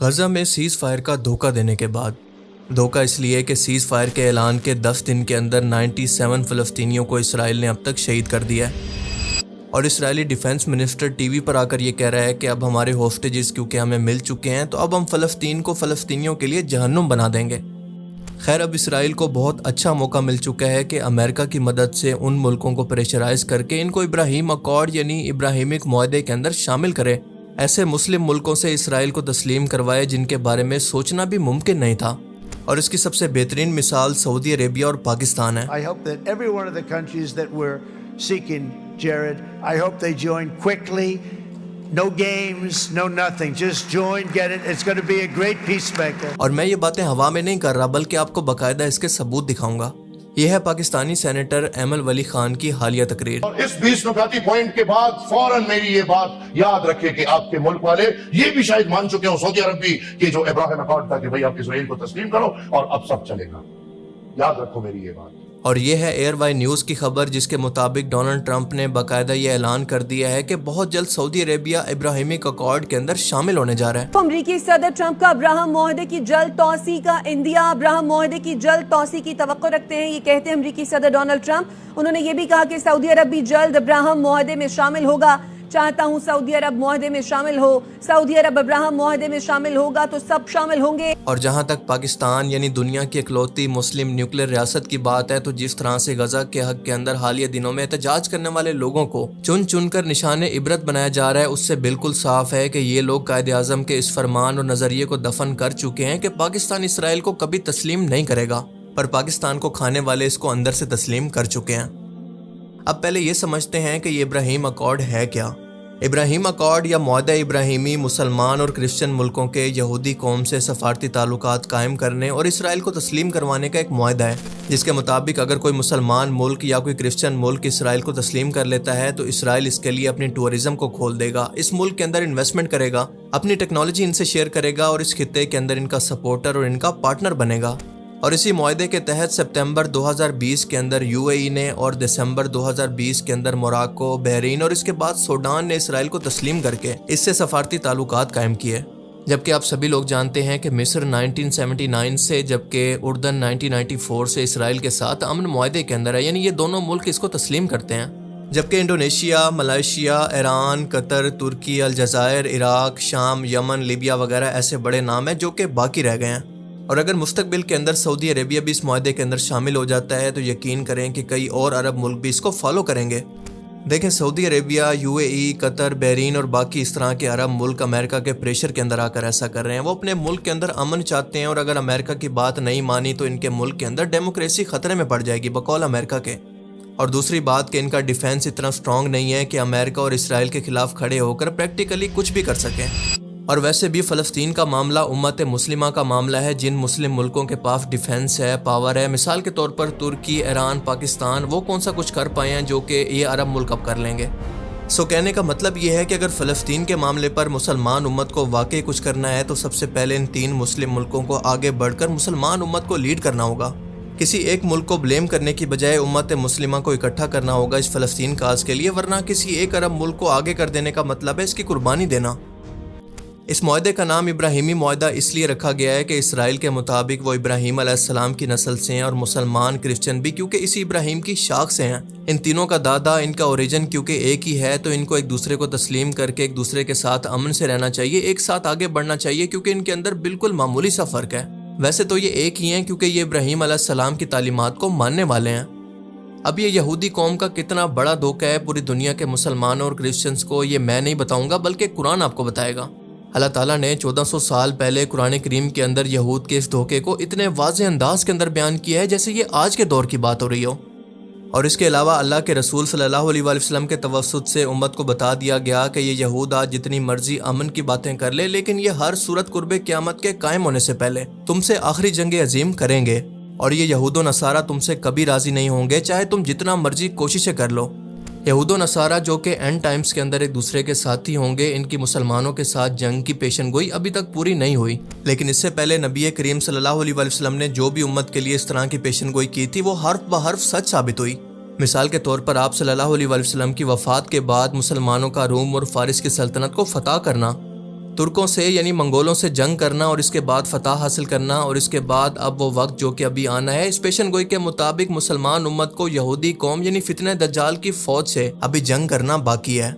غزہ میں cease fire کا دھوکہ دینے کے بعد دھوکہ اس لیے کہ سیز فائر کے اعلان کے 10 دن کے اندر 97 فلسطینیوں کو اسرائیل نے اب تک شہید کر دیا ہے، اور اسرائیلی ڈیفنس منسٹر ٹی وی پر آ کر یہ کہہ رہا ہے کہ اب ہمارے ہوسٹیجز کیونکہ ہمیں مل چکے ہیں تو اب ہم فلسطین کو فلسطینیوں کے لیے جہنم بنا دیں گے۔ خیر، اب اسرائیل کو بہت اچھا موقع مل چکا ہے کہ امریکہ کی مدد سے ان ملکوں کو پریشرائز کر کے ان کو ابراہیم اکارڈ یعنی ابراہیمک معاہدے کے اندر شامل کرے، ایسے مسلم ملکوں سے اسرائیل کو تسلیم کروائے جن کے بارے میں سوچنا بھی ممکن نہیں تھا، اور اس کی سب سے بہترین مثال سعودی عربیہ اور پاکستان ہے۔ I hope that every one of the countries that we're seeking, Jared, I hope they join quickly. No games, no nothing. Just join, get it. It's going to be a great peacemaker. اور میں یہ باتیں ہوا میں نہیں کر رہا بلکہ آپ کو باقاعدہ اس کے ثبوت دکھاؤں گا۔ یہ ہے پاکستانی سینیٹر ایمل ولی خان کی حالیہ تقریر۔ اور اس 20 نکاتی پوائنٹ کے بعد فوراً میری یہ بات یاد رکھے کہ آپ کے ملک والے یہ بھی شاید مان چکے ہوں، سعودی عرب بھی، کہ جو ابراہیم اکارڈ تھا کہ بھئی آپ اسرائیل کو تسلیم کرو اور اب سب چلے گا۔ یاد رکھو میری یہ بات۔ اور یہ ہے ایئر وائی نیوز کی خبر جس کے مطابق ڈونلڈ ٹرمپ نے باقاعدہ یہ اعلان کر دیا ہے کہ بہت جلد سعودی عربیہ ابراہیمک اکارڈ کے اندر شامل ہونے جا رہا ہے۔ امریکی صدر ٹرمپ کا ابراہم معاہدے کی جلد توسیع کا اندیا ابراہم معاہدے کی جلد توسیع کی توقع رکھتے ہیں، یہ کہتے ہیں امریکی صدر ڈونلڈ ٹرمپ۔ انہوں نے یہ بھی کہا کہ سعودی عرب بھی جلد ابراہم معاہدے میں شامل ہوگا۔ چاہتا ہوں سعودی عرب معاہدے میں شامل ہو، سعودی عرب ابراہم معاہدے میں شامل ہوگا تو سب شامل ہوں گے۔ اور جہاں تک پاکستان یعنی دنیا کی اکلوتی مسلم نیوکلیر ریاست کی بات ہے تو جس طرح سے غزہ کے حق کے اندر حالیہ دنوں میں احتجاج کرنے والے لوگوں کو چن چن کر نشان عبرت بنایا جا رہا ہے، اس سے بالکل صاف ہے کہ یہ لوگ قائد اعظم کے اس فرمان اور نظریے کو دفن کر چکے ہیں کہ پاکستان اسرائیل کو کبھی تسلیم نہیں کرے گا، پر پاکستان کو کھانے والے اس کو اندر سے تسلیم کر چکے ہیں۔ اب پہلے یہ سمجھتے ہیں کہ یہ ابراہیم اکارڈ ہے کیا۔ ابراہیم اکارڈ یا معاہدہ ابراہیمی مسلمان اور کرسچن ملکوں کے یہودی قوم سے سفارتی تعلقات قائم کرنے اور اسرائیل کو تسلیم کروانے کا ایک معاہدہ ہے، جس کے مطابق اگر کوئی مسلمان ملک یا کوئی کرسچن ملک اسرائیل کو تسلیم کر لیتا ہے تو اسرائیل اس کے لیے اپنی ٹورزم کو کھول دے گا، اس ملک کے اندر انویسٹمنٹ کرے گا، اپنی ٹیکنالوجی ان سے شیئر کرے گا اور اس خطے کے اندر ان کا سپورٹر اور ان کا پارٹنر بنے گا۔ اور اسی معاہدے کے تحت سپتمبر 2020 کے اندر یو اے ای نے اور دسمبر 2020 کے اندر موراکو، بحرین اور اس کے بعد سوڈان نے اسرائیل کو تسلیم کر کے اس سے سفارتی تعلقات قائم کیے، جبکہ آپ سبھی لوگ جانتے ہیں کہ مصر 1979 سے جبکہ اردن 1994 سے اسرائیل کے ساتھ امن معاہدے کے اندر ہے، یعنی یہ دونوں ملک اس کو تسلیم کرتے ہیں، جبکہ انڈونیشیا، ملائیشیا، ایران، قطر، ترکی، الجزائر، عراق، شام، یمن، لیبیا وغیرہ ایسے بڑے نام ہیں جو کہ باقی رہ گئے ہیں۔ اور اگر مستقبل کے اندر سعودی عربیہ بھی اس معاہدے کے اندر شامل ہو جاتا ہے تو یقین کریں کہ کئی اور عرب ملک بھی اس کو فالو کریں گے۔ دیکھیں، سعودی عربیہ، یو اے ای، قطر، بحرین اور باقی اس طرح کے عرب ملک امریکہ کے پریشر کے اندر آ کر ایسا کر رہے ہیں، وہ اپنے ملک کے اندر امن چاہتے ہیں، اور اگر امریکہ کی بات نہیں مانی تو ان کے ملک کے اندر ڈیموکریسی خطرے میں پڑ جائے گی بقول امریکہ کے۔ اور دوسری بات کہ ان کا ڈیفنس اتنا سٹرونگ نہیں ہے کہ امریکہ اور اسرائیل کے خلاف کھڑے ہو کر پریکٹیکلی کچھ بھی کر سکیں۔ اور ویسے بھی فلسطین کا معاملہ امت مسلمہ کا معاملہ ہے، جن مسلم ملکوں کے پاس ڈیفنس ہے، پاور ہے، مثال کے طور پر ترکی، ایران، پاکستان، وہ کون سا کچھ کر پائے ہیں جو کہ یہ عرب ملک اب کر لیں گے۔ کہنے کا مطلب یہ ہے کہ اگر فلسطین کے معاملے پر مسلمان امت کو واقعی کچھ کرنا ہے تو سب سے پہلے ان 3 مسلم ملکوں کو آگے بڑھ کر مسلمان امت کو لیڈ کرنا ہوگا، کسی ایک ملک کو بلیم کرنے کی بجائے امت مسلمہ کو اکٹھا کرنا ہوگا اس فلسطین کاز کے لیے، ورنہ کسی ایک عرب ملک کو آگے کر دینے کا مطلب ہے اس کی قربانی دینا۔ اس معاہدے کا نام ابراہیمی معاہدہ اس لیے رکھا گیا ہے کہ اسرائیل کے مطابق وہ ابراہیم علیہ السلام کی نسل سے ہیں، اور مسلمان کرسچن بھی کیونکہ اسی ابراہیم کی شاخ سے ہیں، ان تینوں کا دادا، ان کا اوریجن کیونکہ ایک ہی ہے، تو ان کو ایک دوسرے کو تسلیم کر کے ایک دوسرے کے ساتھ امن سے رہنا چاہیے، ایک ساتھ آگے بڑھنا چاہیے، کیونکہ ان کے اندر بالکل معمولی سا فرق ہے۔ ویسے تو یہ ایک ہی ہیں کیونکہ یہ ابراہیم علیہ السلام کی تعلیمات کو ماننے والے ہیں۔ اب یہ یہودی قوم کا کتنا بڑا دھوکہ ہے پوری دنیا کے مسلمانوں اور کرسچنز کو، یہ میں نہیں بتاؤں گا بلکہ قرآن آپ کو بتائے گا۔ اللہ تعالیٰ نے 1400 سال پہلے قرآن کریم کے اندر یہود کے اس دھوکے کو اتنے واضح انداز کے اندر بیان کیا ہے جیسے یہ آج کے دور کی بات ہو رہی ہو۔ اور اس کے علاوہ اللہ کے رسول صلی اللہ علیہ وآلہ وسلم کے توسط سے امت کو بتا دیا گیا کہ یہ یہود آج جتنی مرضی امن کی باتیں کر لے، لیکن یہ ہر صورت قرب قیامت کے قائم ہونے سے پہلے تم سے آخری جنگ عظیم کریں گے، اور یہ یہود و نصارہ تم سے کبھی راضی نہیں ہوں گے چاہے تم جتنا مرضی کوششیں کر لو۔ یہود و نصارہ جو کہ اینڈ ٹائمز کے اندر ایک دوسرے کے ساتھی ہوں گے، ان کی مسلمانوں کے ساتھ جنگ کی پیشن گوئی ابھی تک پوری نہیں ہوئی، لیکن اس سے پہلے نبی کریم صلی اللہ علیہ وآلہ وسلم نے جو بھی امت کے لیے اس طرح کی پیشن گوئی کی تھی وہ حرف بحرف سچ ثابت ہوئی۔ مثال کے طور پر آپ صلی اللہ علیہ وآلہ وسلم کی وفات کے بعد مسلمانوں کا روم اور فارس کی سلطنت کو فتح کرنا، ترکوں سے یعنی منگولوں سے جنگ کرنا اور اس کے بعد فتح حاصل کرنا، اور اس کے بعد اب وہ وقت جو کہ ابھی آنا ہے، اس پیشن گوئی کے مطابق مسلمان امت کو یہودی قوم یعنی فتنہ دجال کی فوج سے ابھی جنگ کرنا باقی ہے۔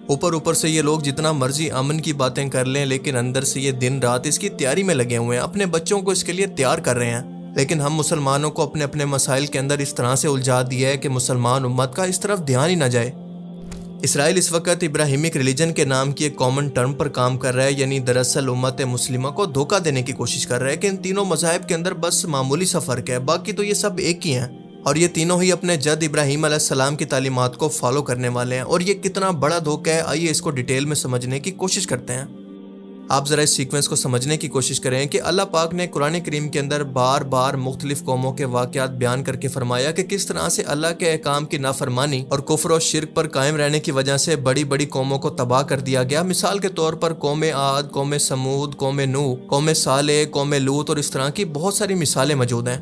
اوپر سے یہ لوگ جتنا مرضی امن کی باتیں کر لیں، لیکن اندر سے یہ دن رات اس کی تیاری میں لگے ہوئے ہیں، اپنے بچوں کو اس کے لیے تیار کر رہے ہیں۔ لیکن ہم مسلمانوں کو اپنے اپنے مسائل کے اندر اس طرح سے الجھا دیا ہے کہ مسلمان امت کا اس طرف دھیان ہی نہ جائے۔ اسرائیل اس وقت ابراہیمک ریلیجن کے نام کی ایک کامن ٹرم پر کام کر رہا ہے، یعنی دراصل امت مسلمہ کو دھوکہ دینے کی کوشش کر رہا ہے کہ ان تینوں مذاہب کے اندر بس معمولی سا فرق ہے، باقی تو یہ سب ایک ہی ہیں، اور یہ تینوں ہی اپنے جد ابراہیم علیہ السلام کی تعلیمات کو فالو کرنے والے ہیں۔ اور یہ کتنا بڑا دھوکہ ہے، آئیے اس کو ڈیٹیل میں سمجھنے کی کوشش کرتے ہیں۔ آپ ذرا اس سیکوینس کو سمجھنے کی کوشش کریں کہ اللہ پاک نے قرآن کریم کے اندر بار بار مختلف قوموں کے واقعات بیان کر کے فرمایا کہ کس طرح سے اللہ کے احکام کی نافرمانی اور کفر و شرک پر قائم رہنے کی وجہ سے بڑی بڑی قوموں کو تباہ کر دیا گیا۔ مثال کے طور پر قوم عاد، قوم سمود، قوم نوح، قوم صالح، قوم لوط، اور اس طرح کی بہت ساری مثالیں موجود ہیں۔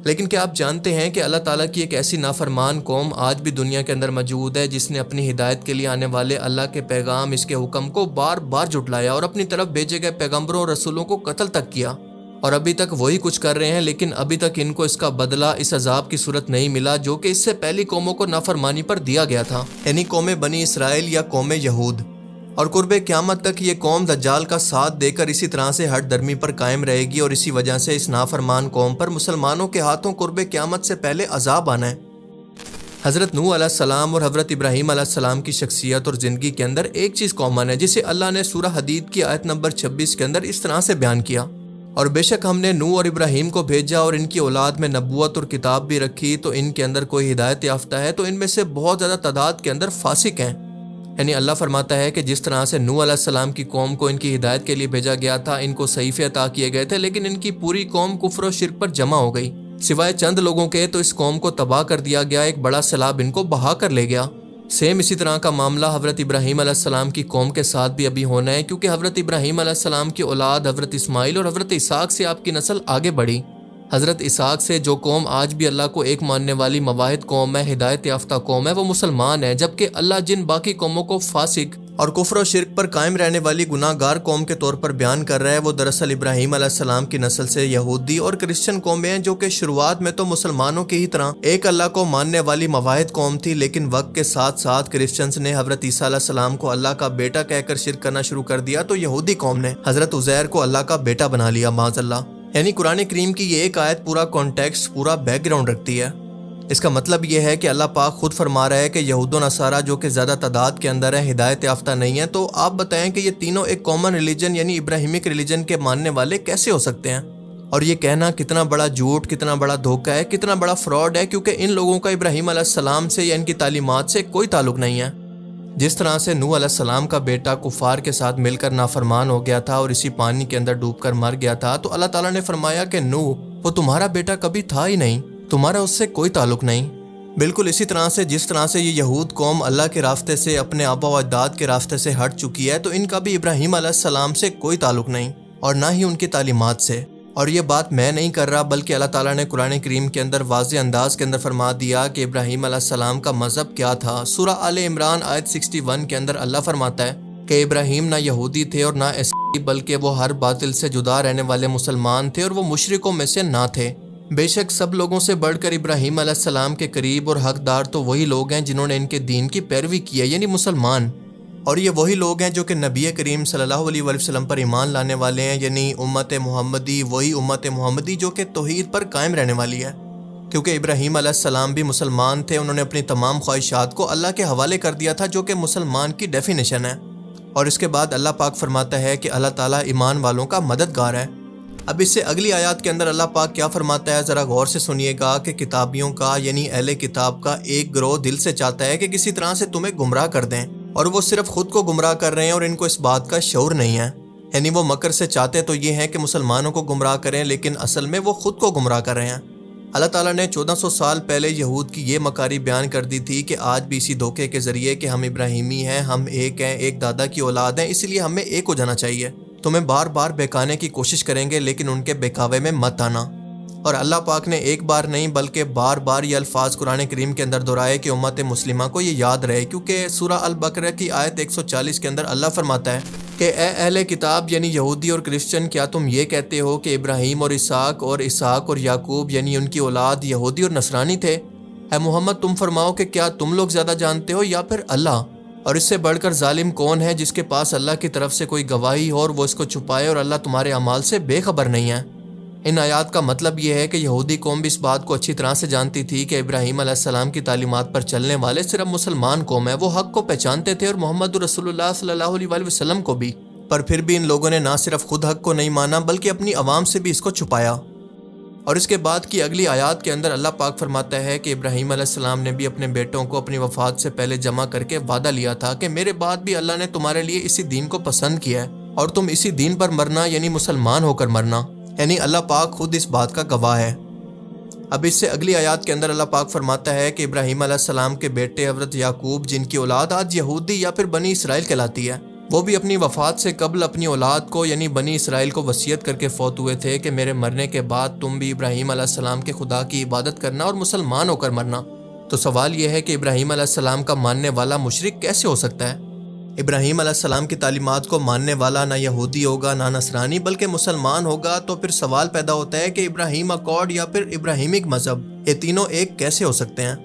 لیکن کیا آپ جانتے ہیں کہ اللہ تعالیٰ کی ایک ایسی نافرمان قوم آج بھی دنیا کے اندر موجود ہے جس نے اپنی ہدایت کے لیے آنے والے اللہ کے پیغام، اس کے حکم کو بار بار جھٹلایا اور اپنی طرف بھیجے گئے پیغمبروں اور رسولوں کو قتل تک کیا، اور ابھی تک وہی کچھ کر رہے ہیں، لیکن ابھی تک ان کو اس کا بدلہ اس عذاب کی صورت نہیں ملا جو کہ اس سے پہلی قوموں کو نافرمانی پر دیا گیا تھا، یعنی قوم بنی اسرائیل یا قوم یہود۔ اور قرب قیامت تک یہ قوم دجال کا ساتھ دے کر اسی طرح سے ہٹ درمی پر قائم رہے گی، اور اسی وجہ سے اس نافرمان قوم پر مسلمانوں کے ہاتھوں قرب قیامت سے پہلے عذاب آنا ہے۔ حضرت نوح علیہ السلام اور حضرت ابراہیم علیہ السلام کی شخصیت اور زندگی کے اندر ایک چیز کامن ہے، جسے اللہ نے سورہ حدید کی آیت نمبر 26 کے اندر اس طرح سے بیان کیا: اور بے شک ہم نے نوح اور ابراہیم کو بھیجا اور ان کی اولاد میں نبوت اور کتاب بھی رکھی، تو ان کے اندر کوئی ہدایت یافتہ ہے تو ان میں سے بہت زیادہ تعداد کے اندر فاسق ہیں۔ یعنی اللہ فرماتا ہے کہ جس طرح سے نوح علیہ السلام کی قوم کو ان کی ہدایت کے لیے بھیجا گیا تھا، ان کو صحیفے عطا کیے گئے تھے، لیکن ان کی پوری قوم کفر و شرک پر جمع ہو گئی سوائے چند لوگوں کے، تو اس قوم کو تباہ کر دیا گیا، ایک بڑا سیلاب ان کو بہا کر لے گیا۔ سیم اسی طرح کا معاملہ حضرت ابراہیم علیہ السلام کی قوم کے ساتھ بھی ابھی ہونا ہے، کیونکہ حضرت ابراہیم علیہ السلام کی اولاد حضرت اسماعیل اور حضرت اسحاق سے آپ کی نسل آگے بڑھی۔ حضرت اسحاق سے جو قوم آج بھی اللہ کو ایک ماننے والی موحد قوم ہے، ہدایت یافتہ قوم ہے، وہ مسلمان ہے، جبکہ اللہ جن باقی قوموں کو فاسق اور کفر و شرک پر قائم رہنے والی گناہ گار قوم کے طور پر بیان کر رہا ہے، وہ دراصل ابراہیم علیہ السلام کی نسل سے یہودی اور کرسچن قومیں ہیں، جو کہ شروعات میں تو مسلمانوں کی ہی طرح ایک اللہ کو ماننے والی موحد قوم تھی، لیکن وقت کے ساتھ ساتھ کرسچنز نے حضرت عیسیٰ علیہ السلام کو اللہ کا بیٹا کہہ کر شرک کرنا شروع کر دیا، تو یہودی قوم نے حضرت عزیر کو اللہ کا بیٹا بنا لیا، معاذ اللہ۔ یعنی قرآن کریم کی یہ ایک آیت پورا کانٹیکسٹ، پورا بیک گراؤنڈ رکھتی ہے۔ اس کا مطلب یہ ہے کہ اللہ پاک خود فرما رہا ہے کہ یہود و نصارہ جو کہ زیادہ تعداد کے اندر ہے، ہدایت یافتہ نہیں ہے، تو آپ بتائیں کہ یہ تینوں ایک کامن ریلیجن یعنی ابراہیمک ریلیجن کے ماننے والے کیسے ہو سکتے ہیں؟ اور یہ کہنا کتنا بڑا جھوٹ، کتنا بڑا دھوکہ ہے، کتنا بڑا فراڈ ہے، کیونکہ ان لوگوں کا ابراہیم علیہ السلام سے یا ان کی تعلیمات سے کوئی تعلق نہیں ہے۔ جس طرح سے نوح علیہ السلام کا بیٹا کفار کے ساتھ مل کر نافرمان ہو گیا تھا اور اسی پانی کے اندر ڈوب کر مر گیا تھا، تو اللہ تعالیٰ نے فرمایا کہ نوح وہ تمہارا بیٹا کبھی تھا ہی نہیں، تمہارا اس سے کوئی تعلق نہیں۔ بالکل اسی طرح سے جس طرح سے یہ یہود قوم اللہ کے راستے سے، اپنے آبا و اجداد کے راستے سے ہٹ چکی ہے، تو ان کا بھی ابراہیم علیہ السلام سے کوئی تعلق نہیں اور نہ ہی ان کی تعلیمات سے۔ اور یہ بات میں نہیں کر رہا، بلکہ اللہ تعالیٰ نے قرآن کریم کے اندر واضح انداز کے اندر فرما دیا کہ ابراہیم علیہ السلام کا مذہب کیا تھا۔ سورہ آل عمران آیت 61 کے اندر اللہ فرماتا ہے کہ ابراہیم نہ یہودی تھے اور نہ عیسائی، بلکہ وہ ہر باطل سے جدا رہنے والے مسلمان تھے اور وہ مشرکوں میں سے نہ تھے۔ بے شک سب لوگوں سے بڑھ کر ابراہیم علیہ السلام کے قریب اور حقدار تو وہی لوگ ہیں جنہوں نے ان کے دین کی پیروی کی ہے، یعنی مسلمان، اور یہ وہی لوگ ہیں جو کہ نبی کریم صلی اللہ علیہ وسلم پر ایمان لانے والے ہیں، یعنی امت محمدی، وہی امت محمدی جو کہ توحید پر قائم رہنے والی ہے۔ کیونکہ ابراہیم علیہ السلام بھی مسلمان تھے، انہوں نے اپنی تمام خواہشات کو اللہ کے حوالے کر دیا تھا، جو کہ مسلمان کی ڈیفینیشن ہے۔ اور اس کے بعد اللہ پاک فرماتا ہے کہ اللہ تعالیٰ ایمان والوں کا مددگار ہے۔ اب اس سے اگلی آیات کے اندر اللہ پاک کیا فرماتا ہے، ذرا غور سے سنیے گا کہ کتابیوں کا یعنی اہل کتاب کا ایک گروہ دل سے چاہتا ہے کہ کسی طرح سے تمہیں گمراہ کر دیں، اور وہ صرف خود کو گمراہ کر رہے ہیں اور ان کو اس بات کا شعور نہیں ہے۔ یعنی وہ مکر سے چاہتے تو یہ ہیں کہ مسلمانوں کو گمراہ کریں، لیکن اصل میں وہ خود کو گمراہ کر رہے ہیں۔ اللہ تعالیٰ نے 1400 سال پہلے یہود کی یہ مکاری بیان کر دی تھی کہ آج بھی اسی دھوکے کے ذریعے کہ ہم ابراہیمی ہیں، ہم ایک ہیں، ایک دادا کی اولاد ہیں، اس لیے ہمیں ایک ہو جانا چاہیے۔ تمہیں بار بار بہکانے کی کوشش کریں گے، لیکن ان کے بہکاوے میں مت آنا۔ اور اللہ پاک نے ایک بار نہیں بلکہ بار بار یہ الفاظ قرآن کریم کے اندر دہرائے کہ امت مسلمہ کو یہ یاد رہے، کیونکہ سورہ البقرہ کی آیت 140 کے اندر اللہ فرماتا ہے کہ اے اہل کتاب یعنی یہودی اور کرسچن، کیا تم یہ کہتے ہو کہ ابراہیم اور اسحاق اور یعقوب یعنی ان کی اولاد یہودی اور نصرانی تھے؟ اے محمد تم فرماؤ کہ کیا تم لوگ زیادہ جانتے ہو یا پھر اللہ؟ اور اس سے بڑھ کر ظالم کون ہے جس کے پاس اللہ کی طرف سے کوئی گواہی ہو اور وہ اس کو چھپائے اور اللہ تمہارے اعمال سے بے خبر نہیں ہے۔ ان آیات کا مطلب یہ ہے کہ یہودی قوم بھی اس بات کو اچھی طرح سے جانتی تھی کہ ابراہیم علیہ السلام کی تعلیمات پر چلنے والے صرف مسلمان قوم ہے۔ وہ حق کو پہچانتے تھے اور محمد رسول اللہ صلی اللہ علیہ وآلہ وسلم کو بھی، پر پھر بھی ان لوگوں نے نہ صرف خود حق کو نہیں مانا بلکہ اپنی عوام سے بھی اس کو چھپایا۔ اور اس کے بعد کی اگلی آیات کے اندر اللہ پاک فرماتا ہے کہ ابراہیم علیہ السلام نے بھی اپنے بیٹوں کو اپنی وفات سے پہلے جمع کر کے وعدہ لیا تھا کہ میرے بعد بھی اللہ نے تمہارے لیے اسی دین کو پسند کیا ہے اور تم اسی دین پر مرنا یعنی مسلمان ہو کر مرنا، یعنی اللہ پاک خود اس بات کا گواہ ہے۔ اب اس سے اگلی آیات کے اندر اللہ پاک فرماتا ہے کہ ابراہیم علیہ السلام کے بیٹے حضرت یعقوب جن کی اولاد آج یہودی یا پھر بنی اسرائیل کہلاتی ہے، وہ بھی اپنی وفات سے قبل اپنی اولاد کو یعنی بنی اسرائیل کو وصیت کر کے فوت ہوئے تھے کہ میرے مرنے کے بعد تم بھی ابراہیم علیہ السلام کے خدا کی عبادت کرنا اور مسلمان ہو کر مرنا۔ تو سوال یہ ہے کہ ابراہیم علیہ السلام کا ماننے والا مشرک کیسے ہو سکتا ہے؟ ابراہیم علیہ السلام کی تعلیمات کو ماننے والا نہ یہودی ہوگا نہ نصرانی بلکہ مسلمان ہوگا، تو پھر سوال پیدا ہوتا ہے کہ ابراہیم اکارڈ یا پھر ابراہیمک مذہب، یہ تینوں ایک کیسے ہو سکتے ہیں؟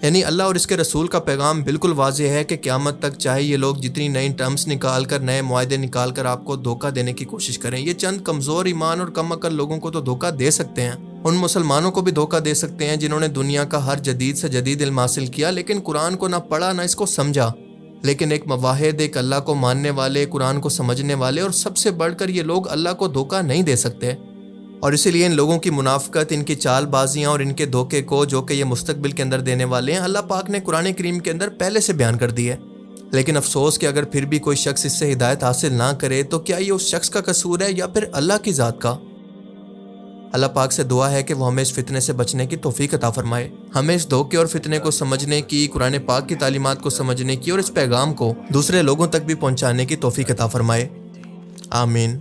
یعنی اللہ اور اس کے رسول کا پیغام بالکل واضح ہے کہ قیامت تک چاہے یہ لوگ جتنی نئی ٹرمز نکال کر، نئے معاہدے نکال کر آپ کو دھوکہ دینے کی کوشش کریں، یہ چند کمزور ایمان اور کم عقل لوگوں کو تو دھوکہ دے سکتے ہیں، ان مسلمانوں کو بھی دھوکہ دے سکتے ہیں جنہوں نے دنیا کا ہر جدید سے جدید علم حاصل کیا لیکن قرآن کو نہ پڑھا نہ اس کو سمجھا۔ لیکن ایک موحد، ایک اللہ کو ماننے والے، قرآن کو سمجھنے والے، اور سب سے بڑھ کر یہ لوگ اللہ کو دھوکہ نہیں دے سکتے۔ اور اسی لیے ان لوگوں کی منافقت، ان کی چال بازیاں اور ان کے دھوکے کو جو کہ یہ مستقبل کے اندر دینے والے ہیں، اللہ پاک نے قرآن کریم کے اندر پہلے سے بیان کر دی ہے۔ لیکن افسوس کہ اگر پھر بھی کوئی شخص اس سے ہدایت حاصل نہ کرے تو کیا یہ اس شخص کا قصور ہے یا پھر اللہ کی ذات کا؟ اللہ پاک سے دعا ہے کہ وہ ہمیں اس فتنے سے بچنے کی توفیق عطا فرمائے، ہمیں اس دھوکے اور فتنے کو سمجھنے کی، قرآن پاک کی تعلیمات کو سمجھنے کی اور اس پیغام کو دوسرے لوگوں تک بھی پہنچانے کی توفیق عطا فرمائے۔ آمین۔